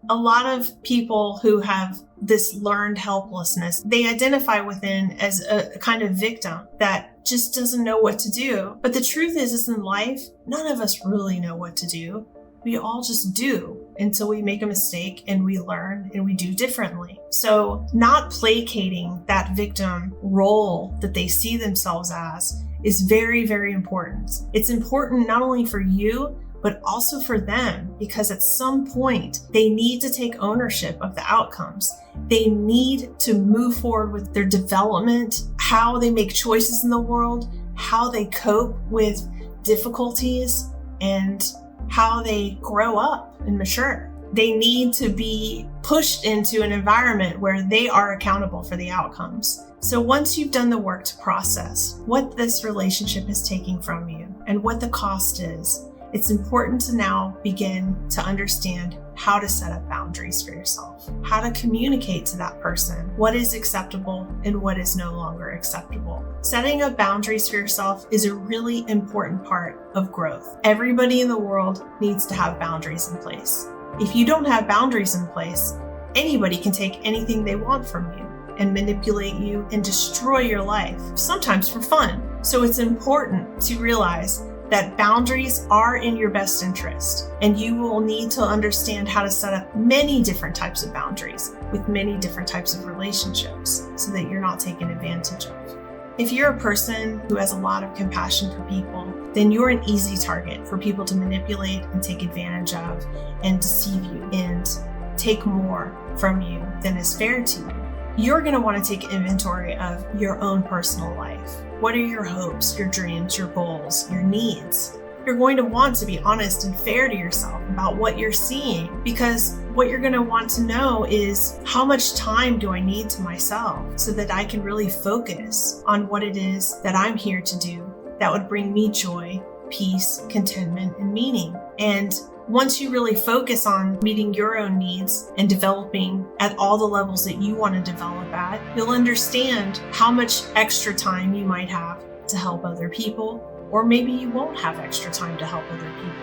A lot of people who have this learned helplessness, they identify within as a kind of victim that just doesn't know what to do. But the truth is in life, none of us really know what to do. We all just do until we make a mistake and we learn and we do differently. So not placating that victim role that they see themselves as is very, very important. It's important not only for you, but also for them, because at some point they need to take ownership of the outcomes. They need to move forward with their development, how they make choices in the world, how they cope with difficulties, and how they grow up and mature. They need to be pushed into an environment where they are accountable for the outcomes. So once you've done the work to process what this relationship is taking from you and what the cost is, it's important to now begin to understand how to set up boundaries for yourself, how to communicate to that person what is acceptable and what is no longer acceptable. Setting up boundaries for yourself is a really important part of growth. Everybody in the world needs to have boundaries in place. If you don't have boundaries in place, anybody can take anything they want from you and manipulate you and destroy your life, sometimes for fun. So it's important to realize that boundaries are in your best interest, and you will need to understand how to set up many different types of boundaries with many different types of relationships so that you're not taken advantage of. If you're a person who has a lot of compassion for people, then you're an easy target for people to manipulate and take advantage of and deceive you and take more from you than is fair to you. You're going to want to take inventory of your own personal life. What are your hopes, your dreams, your goals, your needs? You're going to want to be honest and fair to yourself about what you're seeing, because what you're going to want to know is, how much time do I need to myself so that I can really focus on what it is that I'm here to do that would bring me joy, peace, contentment, and meaning. And once you really focus on meeting your own needs and developing at all the levels that you want to develop at, you'll understand how much extra time you might have to help other people, or maybe you won't have extra time to help other people.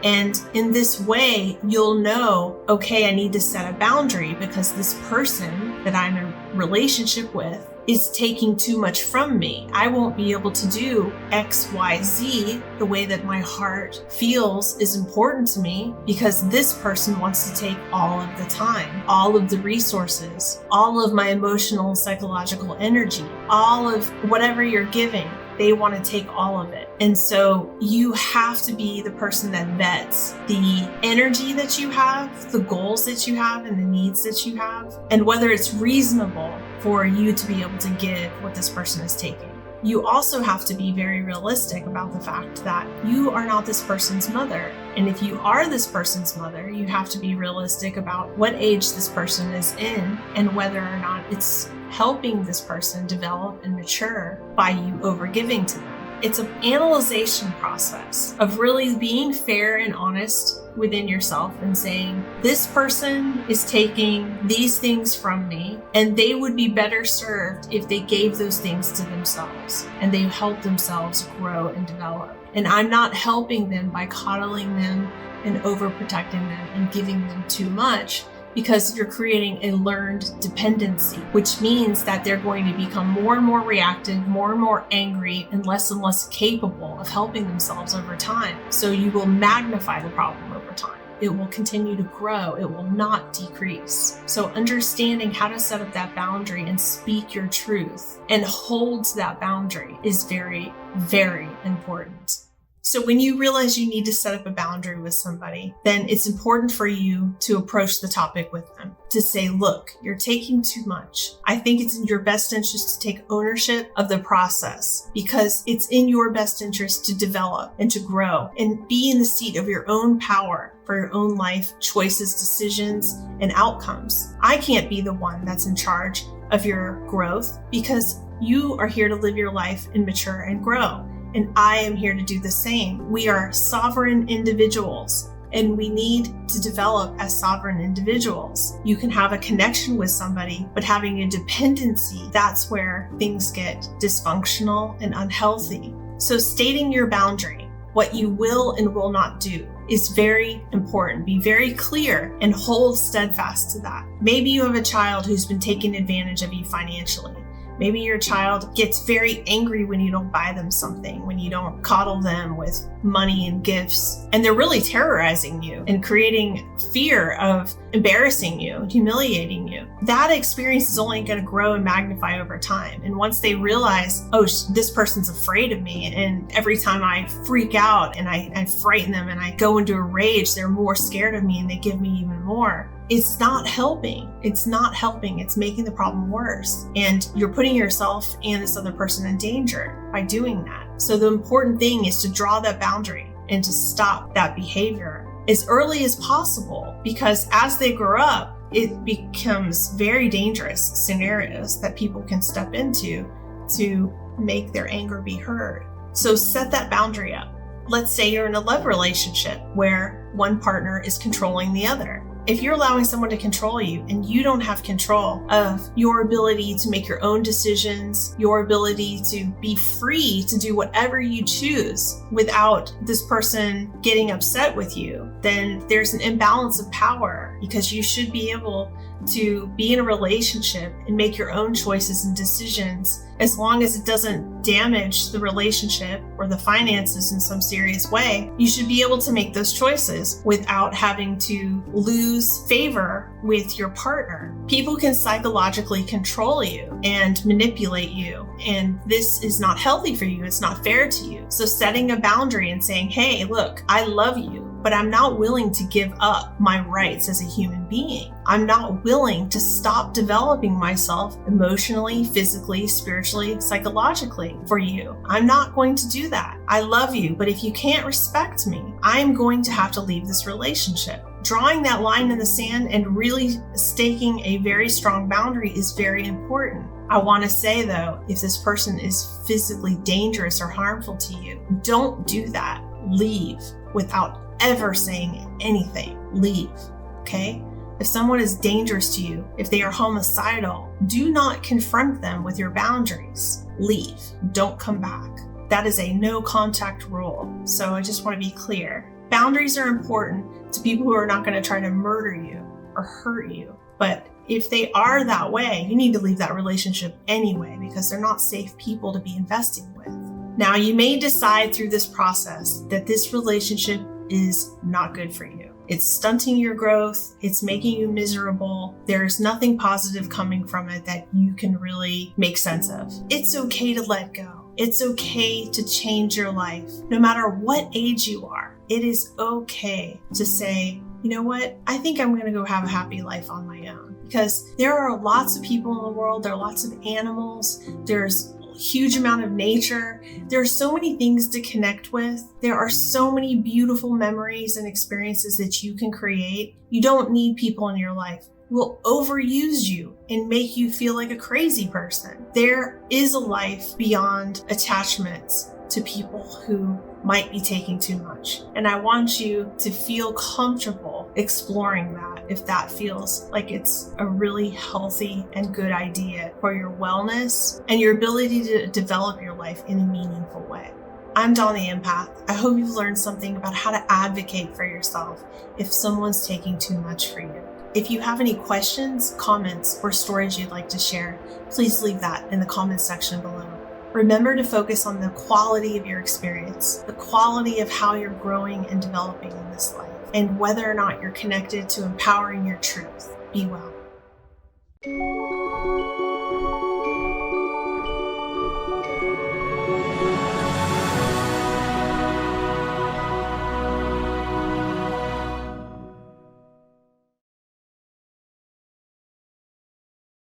And in this way, you'll know, okay, I need to set a boundary because this person that I'm in a relationship with is taking too much from me. I won't be able to do X, Y, Z the way that my heart feels is important to me, because this person wants to take all of the time, all of the resources, all of my emotional and psychological energy, all of whatever you're giving. They want to take all of it. And so you have to be the person that vets the energy that you have, the goals that you have, and the needs that you have, and whether it's reasonable for you to be able to give what this person is taking. You also have to be very realistic about the fact that you are not this person's mother. And if you are this person's mother, you have to be realistic about what age this person is in and whether or not it's helping this person develop and mature by you overgiving to them. It's an analyzation process of really being fair and honest within yourself and saying, this person is taking these things from me, and they would be better served if they gave those things to themselves and they helped themselves grow and develop. And I'm not helping them by coddling them and overprotecting them and giving them too much, because you're creating a learned dependency, which means that they're going to become more and more reactive, more and more angry, and less capable of helping themselves over time. So you will magnify the problem over time. It will continue to grow. It will not decrease. So understanding how to set up that boundary and speak your truth and hold to that boundary is very, very important. So when you realize you need to set up a boundary with somebody, then it's important for you to approach the topic with them, to say, look, you're taking too much. I think it's in your best interest to take ownership of the process, because it's in your best interest to develop and to grow and be in the seat of your own power for your own life, choices, decisions, and outcomes. I can't be the one that's in charge of your growth, because you are here to live your life and mature and grow. And I am here to do the same. We are sovereign individuals, and we need to develop as sovereign individuals. You can have a connection with somebody, but having a dependency, that's where things get dysfunctional and unhealthy. So stating your boundary, what you will and will not do, is very important. Be very clear and hold steadfast to that. Maybe you have a child who's been taking advantage of you financially. Maybe your child gets very angry when you don't buy them something, when you don't coddle them with money and gifts, and they're really terrorizing you and creating fear of embarrassing you, humiliating you. That experience is only going to grow and magnify over time. And once they realize, oh, this person's afraid of me, and every time I freak out and I frighten them and I go into a rage, they're more scared of me and they give me even more. It's not helping. It's not helping. It's making the problem worse. And you're putting yourself and this other person in danger by doing that. So the important thing is to draw that boundary and to stop that behavior as early as possible, because as they grow up, it becomes very dangerous scenarios that people can step into to make their anger be heard. So set that boundary up. Let's say you're in a love relationship where one partner is controlling the other. If you're allowing someone to control you and you don't have control of your ability to make your own decisions, your ability to be free to do whatever you choose without this person getting upset with you, then there's an imbalance of power, because you should be able to be in a relationship and make your own choices and decisions as long as it doesn't damage the relationship or the finances in some serious way. You should be able to make those choices without having to lose favor with your partner. People can psychologically control you and manipulate you, and this is not healthy for you. It's not fair to you. So setting a boundary and saying, hey, look, I love you, but I'm not willing to give up my rights as a human being. I'm not willing to stop developing myself emotionally, physically, spiritually, psychologically for you. I'm not going to do that. I love you, but if you can't respect me, I'm going to have to leave this relationship. Drawing that line in the sand and really staking a very strong boundary is very important. I want to say though, if this person is physically dangerous or harmful to you, don't do that. Leave without ever saying anything. Leave, okay? If someone is dangerous to you, if they are homicidal, do not confront them with your boundaries. Leave. Don't come back. That is a no contact rule. So I just want to be clear. Boundaries are important to people who are not going to try to murder you or hurt you. But if they are that way, you need to leave that relationship anyway, because they're not safe people to be investing with. Now, you may decide through this process that this relationship is not good for you. It's stunting your growth. It's making you miserable. There's nothing positive coming from it that you can really make sense of. It's okay to let go. It's okay to change your life. No matter what age you are, it is okay to say, you know what? I think I'm going to go have a happy life on my own, because there are lots of people in the world. There are lots of animals. There's huge amount of nature. There are so many things to connect with. There are so many beautiful memories and experiences that you can create. You don't need people in your life who will overuse you and make you feel like a crazy person. There is a life beyond attachments to people who might be taking too much. And I want you to feel comfortable exploring that if that feels like it's a really healthy and good idea for your wellness and your ability to develop your life in a meaningful way. I'm Dawn the Empath. I hope you've learned something about how to advocate for yourself if someone's taking too much for you. If you have any questions, comments, or stories you'd like to share, please leave that in the comments section below. Remember to focus on the quality of your experience, the quality of how you're growing and developing in this life, and whether or not you're connected to empowering your truth. Be well.